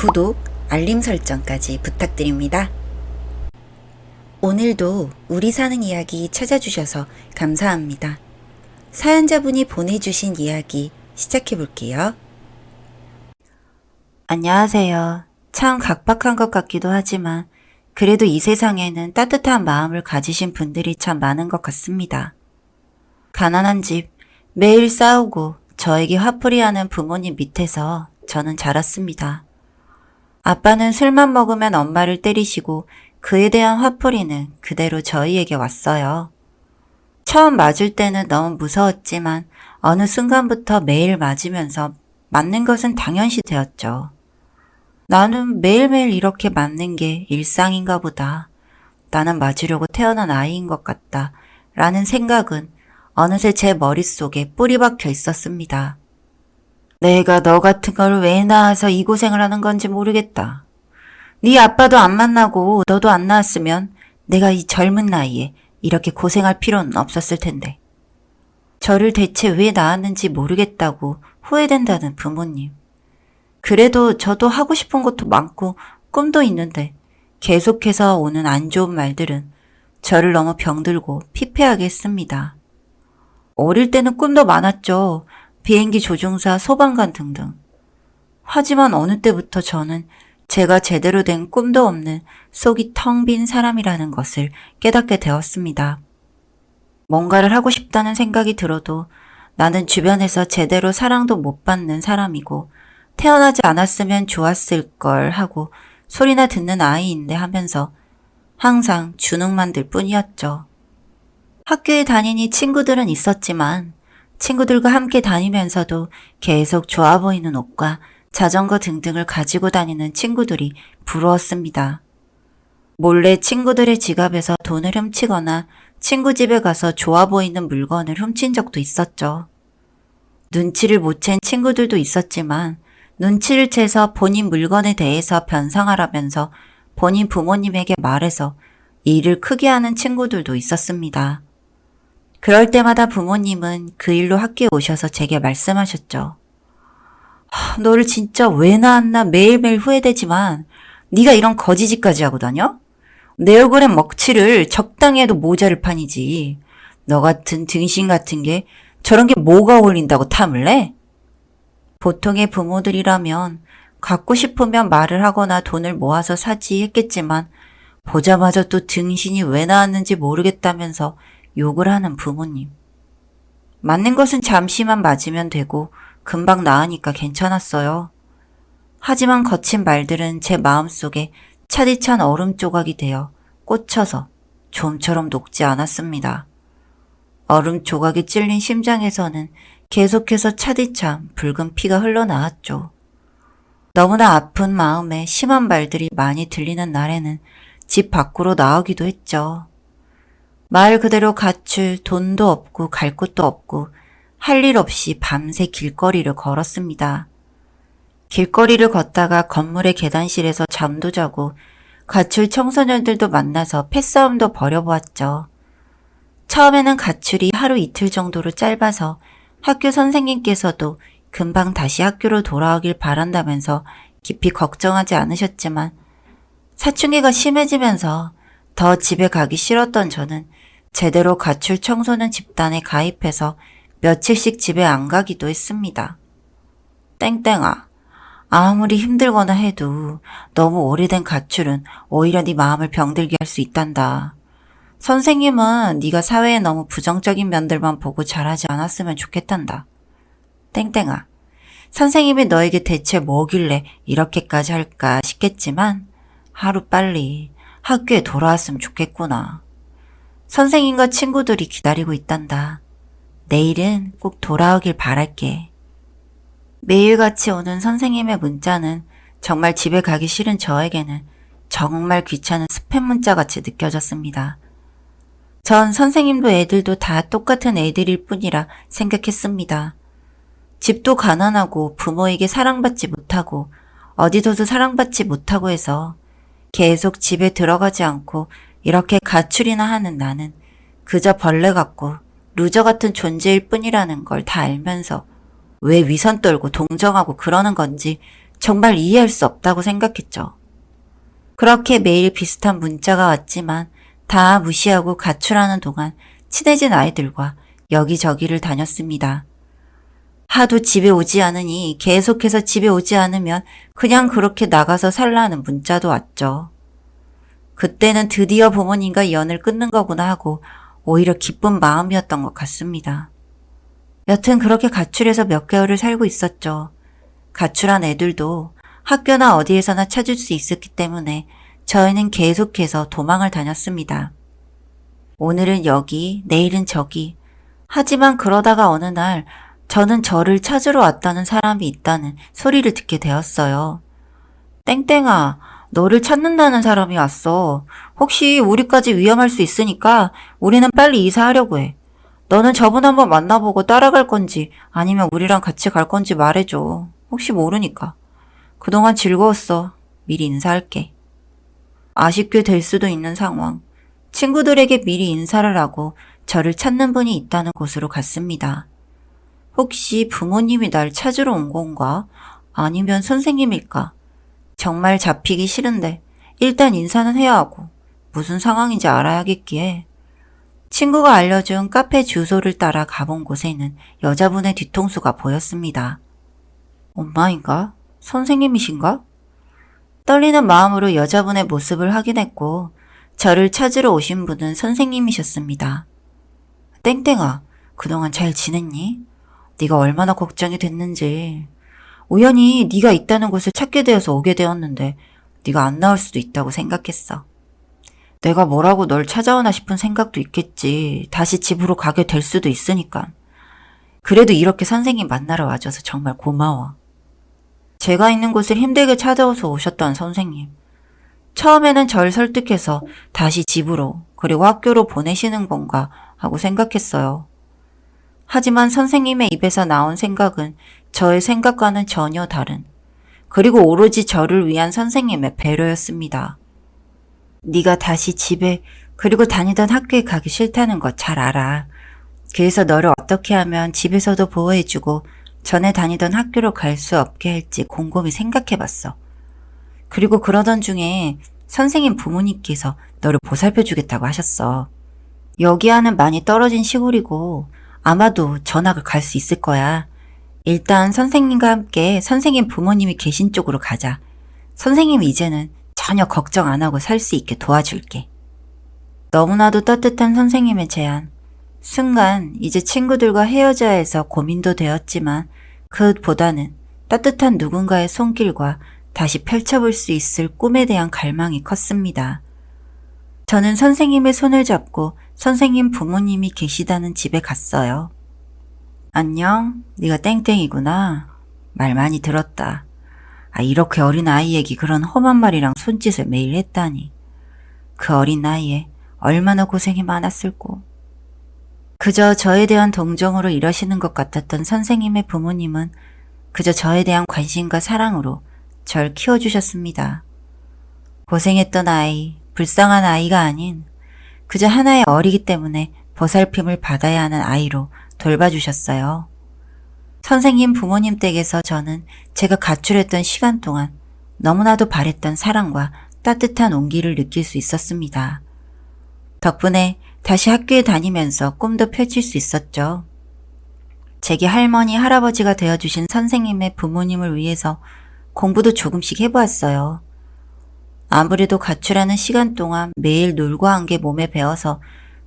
구독, 알림 설정까지 부탁드립니다. 오늘도 우리 사는 이야기 찾아주셔서 감사합니다. 사연자분이 보내주신 이야기 시작해 볼게요. 안녕하세요. 참 각박한 것 같기도 하지만 그래도 이 세상에는 따뜻한 마음을 가지신 분들이 참 많은 것 같습니다. 가난한 집, 매일 싸우고 저에게 화풀이하는 부모님 밑에서 저는 자랐습니다. 아빠는 술만 먹으면 엄마를 때리시고 그에 대한 화풀이는 그대로 저희에게 왔어요. 처음 맞을 때는 너무 무서웠지만 어느 순간부터 매일 맞으면서 맞는 것은 당연시 되었죠. 나는 매일매일 이렇게 맞는 게 일상인가 보다. 나는 맞으려고 태어난 아이인 것 같다. 라는 생각은 어느새 제 머릿속에 뿌리 박혀 있었습니다. 내가 너 같은 걸 왜 낳아서 이 고생을 하는 건지 모르겠다. 네 아빠도 안 만나고 너도 안 낳았으면 내가 이 젊은 나이에 이렇게 고생할 필요는 없었을 텐데. 저를 대체 왜 낳았는지 모르겠다고 후회된다는 부모님. 그래도 저도 하고 싶은 것도 많고 꿈도 있는데 계속해서 오는 안 좋은 말들은 저를 너무 병들고 피폐하게 했습니다. 어릴 때는 꿈도 많았죠. 비행기 조종사, 소방관 등등. 하지만 어느 때부터 저는 제가 제대로 된 꿈도 없는 속이 텅 빈 사람이라는 것을 깨닫게 되었습니다. 뭔가를 하고 싶다는 생각이 들어도 나는 주변에서 제대로 사랑도 못 받는 사람이고 태어나지 않았으면 좋았을 걸 하고 소리나 듣는 아이인데 하면서 항상 주눅만 들 뿐이었죠. 학교에 다니니 친구들은 있었지만 친구들과 함께 다니면서도 계속 좋아 보이는 옷과 자전거 등등을 가지고 다니는 친구들이 부러웠습니다. 몰래 친구들의 지갑에서 돈을 훔치거나 친구 집에 가서 좋아 보이는 물건을 훔친 적도 있었죠. 눈치를 못 챈 친구들도 있었지만 눈치를 채서 본인 물건에 대해서 변상하라면서 본인 부모님에게 말해서 일을 크게 하는 친구들도 있었습니다. 그럴 때마다 부모님은 그 일로 학교에 오셔서 제게 말씀하셨죠. 너를 진짜 왜 낳았나 매일매일 후회되지만 네가 이런 거지짓까지 하고 다녀? 내 얼굴엔 먹칠을 적당히 해도 모자를 판이지. 너 같은 등신 같은 게 저런 게 뭐가 어울린다고 탐을 내? 보통의 부모들이라면 갖고 싶으면 말을 하거나 돈을 모아서 사지 했겠지만 보자마자 또 등신이 왜 나왔는지 모르겠다면서 욕을 하는 부모님. 맞는 것은 잠시만 맞으면 되고 금방 나으니까 괜찮았어요. 하지만 거친 말들은 제 마음속에 차디찬 얼음 조각이 되어 꽂혀서 좀처럼 녹지 않았습니다. 얼음 조각이 찔린 심장에서는 계속해서 차디찬 붉은 피가 흘러나왔죠. 너무나 아픈 마음에 심한 말들이 많이 들리는 날에는 집 밖으로 나오기도 했죠. 말 그대로 가출, 돈도 없고 갈 곳도 없고 할 일 없이 밤새 길거리를 걸었습니다. 길거리를 걷다가 건물의 계단실에서 잠도 자고 가출 청소년들도 만나서 패싸움도 벌여보았죠. 처음에는 가출이 하루 이틀 정도로 짧아서 학교 선생님께서도 금방 다시 학교로 돌아오길 바란다면서 깊이 걱정하지 않으셨지만 사춘기가 심해지면서 더 집에 가기 싫었던 저는 제대로 가출 청소년 집단에 가입해서 며칠씩 집에 안 가기도 했습니다. 땡땡아, 아무리 힘들거나 해도 너무 오래된 가출은 오히려 네 마음을 병들게 할 수 있단다. 선생님은 네가 사회에 너무 부정적인 면들만 보고 자라지 않았으면 좋겠단다. 땡땡아, 선생님이 너에게 대체 뭐길래 이렇게까지 할까 싶겠지만 하루빨리 학교에 돌아왔으면 좋겠구나. 선생님과 친구들이 기다리고 있단다. 내일은 꼭 돌아오길 바랄게. 매일같이 오는 선생님의 문자는 정말 집에 가기 싫은 저에게는 정말 귀찮은 스팸 문자같이 느껴졌습니다. 전 선생님도 애들도 다 똑같은 애들일 뿐이라 생각했습니다. 집도 가난하고 부모에게 사랑받지 못하고 어디서도 사랑받지 못하고 해서 계속 집에 들어가지 않고 이렇게 가출이나 하는 나는 그저 벌레 같고 루저 같은 존재일 뿐이라는 걸 다 알면서 왜 위선 떨고 동정하고 그러는 건지 정말 이해할 수 없다고 생각했죠. 그렇게 매일 비슷한 문자가 왔지만 다 무시하고 가출하는 동안 친해진 아이들과 여기저기를 다녔습니다. 하도 집에 오지 않으니 계속해서 집에 오지 않으면 그냥 그렇게 나가서 살라는 문자도 왔죠. 그때는 드디어 부모님과 연을 끊는 거구나 하고 오히려 기쁜 마음이었던 것 같습니다. 여튼 그렇게 가출해서 몇 개월을 살고 있었죠. 가출한 애들도 학교나 어디에서나 찾을 수 있었기 때문에 저희는 계속해서 도망을 다녔습니다. 오늘은 여기, 내일은 저기. 하지만 그러다가 어느 날 저는 저를 찾으러 왔다는 사람이 있다는 소리를 듣게 되었어요. 땡땡아, 너를 찾는다는 사람이 왔어. 혹시 우리까지 위험할 수 있으니까 우리는 빨리 이사하려고 해. 너는 저분 한번 만나보고 따라갈 건지 아니면 우리랑 같이 갈 건지 말해줘. 혹시 모르니까. 그동안 즐거웠어. 미리 인사할게. 아쉽게 될 수도 있는 상황. 친구들에게 미리 인사를 하고 저를 찾는 분이 있다는 곳으로 갔습니다. 혹시 부모님이 날 찾으러 온 건가? 아니면 선생님일까? 정말 잡히기 싫은데 일단 인사는 해야 하고 무슨 상황인지 알아야겠기에 친구가 알려준 카페 주소를 따라 가본 곳에는 여자분의 뒤통수가 보였습니다. 엄마인가? 선생님이신가? 떨리는 마음으로 여자분의 모습을 확인했고 저를 찾으러 오신 분은 선생님이셨습니다. 땡땡아, 그동안 잘 지냈니? 네가 얼마나 걱정이 됐는지. 우연히 네가 있다는 곳을 찾게 되어서 오게 되었는데 네가 안 나올 수도 있다고 생각했어. 내가 뭐라고 널 찾아오나 싶은 생각도 있겠지. 다시 집으로 가게 될 수도 있으니까. 그래도 이렇게 선생님 만나러 와줘서 정말 고마워. 제가 있는 곳을 힘들게 찾아와서 오셨던 선생님. 처음에는 절 설득해서 다시 집으로 그리고 학교로 보내시는 건가 하고 생각했어요. 하지만 선생님의 입에서 나온 생각은 저의 생각과는 전혀 다른, 그리고 오로지 저를 위한 선생님의 배려였습니다. 네가 다시 집에 그리고 다니던 학교에 가기 싫다는 거 잘 알아. 그래서 너를 어떻게 하면 집에서도 보호해주고 전에 다니던 학교로 갈 수 없게 할지 곰곰이 생각해봤어. 그리고 그러던 중에 선생님 부모님께서 너를 보살펴주겠다고 하셨어. 여기와는 많이 떨어진 시골이고 아마도 전학을 갈 수 있을 거야. 일단 선생님과 함께 선생님 부모님이 계신 쪽으로 가자. 선생님이 이제는 전혀 걱정 안 하고 살 수 있게 도와줄게. 너무나도 따뜻한 선생님의 제안. 순간 이제 친구들과 헤어져야 해서 고민도 되었지만 그보다는 따뜻한 누군가의 손길과 다시 펼쳐볼 수 있을 꿈에 대한 갈망이 컸습니다. 저는 선생님의 손을 잡고 선생님 부모님이 계시다는 집에 갔어요. 안녕, 네가 땡땡이구나. 말 많이 들었다. 이렇게 어린 아이에게 그런 험한 말이랑 손짓을 매일 했다니. 그 어린 나이에 얼마나 고생이 많았을꼬. 그저 저에 대한 동정으로 이러시는 것 같았던 선생님의 부모님은 그저 저에 대한 관심과 사랑으로 절 키워주셨습니다. 고생했던 아이, 불쌍한 아이가 아닌 그저 하나의 어리기 때문에 보살핌을 받아야 하는 아이로 돌봐주셨어요. 선생님 부모님 댁에서 저는 제가 가출했던 시간 동안 너무나도 바랬던 사랑과 따뜻한 온기를 느낄 수 있었습니다. 덕분에 다시 학교에 다니면서 꿈도 펼칠 수 있었죠. 제게 할머니, 할아버지가 되어주신 선생님의 부모님을 위해서 공부도 조금씩 해보았어요. 아무래도 가출하는 시간 동안 매일 놀고 한 게 몸에 배어서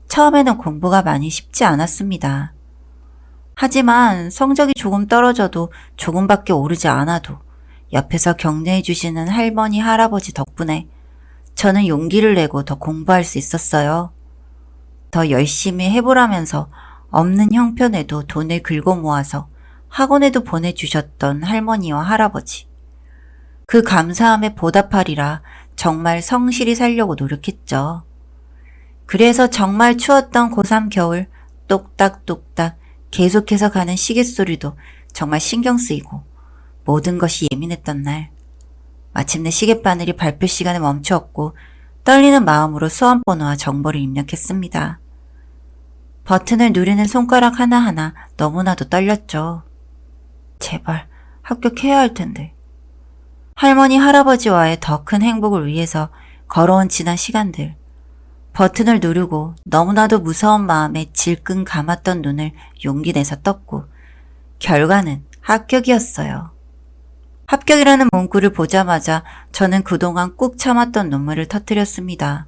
처음에는 공부가 많이 쉽지 않았습니다. 하지만 성적이 조금 떨어져도 조금밖에 오르지 않아도 옆에서 격려해 주시는 할머니, 할아버지 덕분에 저는 용기를 내고 더 공부할 수 있었어요. 더 열심히 해보라면서 없는 형편에도 돈을 긁어 모아서 학원에도 보내주셨던 할머니와 할아버지. 그 감사함에 보답하리라 정말 성실히 살려고 노력했죠. 그래서 정말 추웠던 고3 겨울 똑딱똑딱 계속해서 가는 시계 소리도 정말 신경 쓰이고 모든 것이 예민했던 날. 마침내 시계바늘이 발표 시간에 멈추었고 떨리는 마음으로 수험번호와 정보를 입력했습니다. 버튼을 누르는 손가락 하나하나 너무나도 떨렸죠. 제발 합격해야 할 텐데. 할머니, 할아버지와의 더 큰 행복을 위해서 걸어온 지난 시간들. 버튼을 누르고 너무나도 무서운 마음에 질끈 감았던 눈을 용기 내서 떴고, 결과는 합격이었어요. 합격이라는 문구를 보자마자 저는 그동안 꾹 참았던 눈물을 터뜨렸습니다.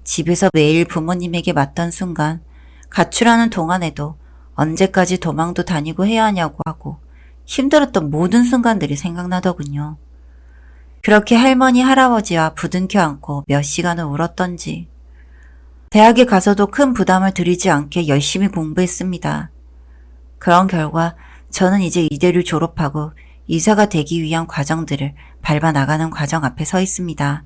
집에서 매일 부모님에게 맞던 순간, 가출하는 동안에도 언제까지 도망도 다니고 해야 하냐고 하고 힘들었던 모든 순간들이 생각나더군요. 그렇게 할머니, 할아버지와 부둥켜 안고 몇 시간을 울었던지. 대학에 가서도 큰 부담을 들이지 않게 열심히 공부했습니다. 그런 결과 저는 이제 이대를 졸업하고 이사가 되기 위한 과정들을 밟아 나가는 과정 앞에 서 있습니다.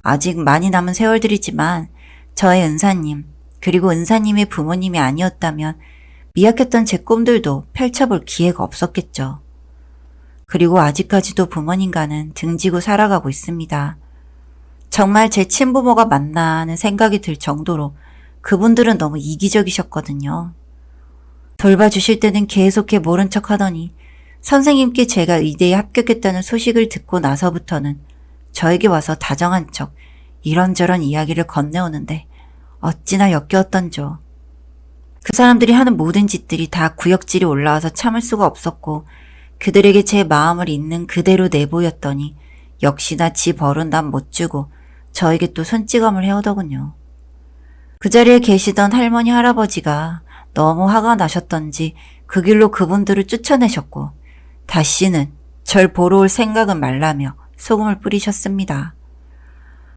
아직 많이 남은 세월들이지만 저의 은사님, 그리고 은사님의 부모님이 아니었다면 미약했던 제 꿈들도 펼쳐볼 기회가 없었겠죠. 그리고 아직까지도 부모님과는 등지고 살아가고 있습니다. 정말 제 친부모가 맞나 하는 생각이 들 정도로 그분들은 너무 이기적이셨거든요. 돌봐주실 때는 계속해 모른 척 하더니 선생님께 제가 의대에 합격했다는 소식을 듣고 나서부터는 저에게 와서 다정한 척 이런저런 이야기를 건네오는데 어찌나 역겨웠던죠. 그 사람들이 하는 모든 짓들이 다 구역질이 올라와서 참을 수가 없었고 그들에게 제 마음을 있는 그대로 내보였더니 역시나 지 벌은 난 못 주고 저에게 또 손찌검을 해오더군요. 그 자리에 계시던 할머니 할아버지가 너무 화가 나셨던지 그 길로 그분들을 쫓아내셨고 다시는 절 보러 올 생각은 말라며 소금을 뿌리셨습니다.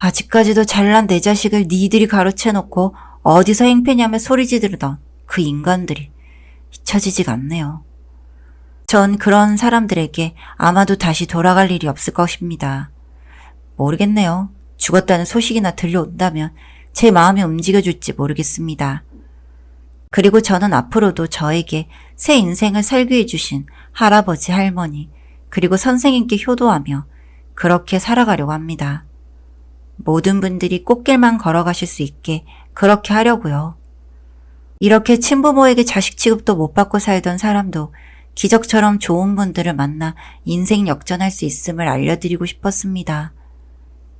아직까지도 잘난 내 자식을 니들이 가로채놓고 어디서 행패냐며 소리 지르던 그 인간들이 잊혀지지가 않네요. 전 그런 사람들에게 아마도 다시 돌아갈 일이 없을 것입니다. 모르겠네요. 죽었다는 소식이나 들려온다면 제 마음이 움직여줄지 모르겠습니다. 그리고 저는 앞으로도 저에게 새 인생을 살게 해주신 할아버지, 할머니, 그리고 선생님께 효도하며 그렇게 살아가려고 합니다. 모든 분들이 꽃길만 걸어가실 수 있게 그렇게 하려고요. 이렇게 친부모에게 자식 취급도 못 받고 살던 사람도 기적처럼 좋은 분들을 만나 인생 역전할 수 있음을 알려드리고 싶었습니다.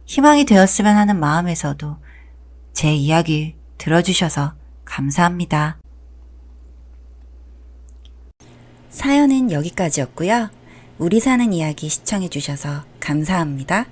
희망이 되었으면 하는 마음에서도 제 이야기 들어주셔서 감사합니다. 사연은 여기까지였고요. 우리 사는 이야기 시청해주셔서 감사합니다.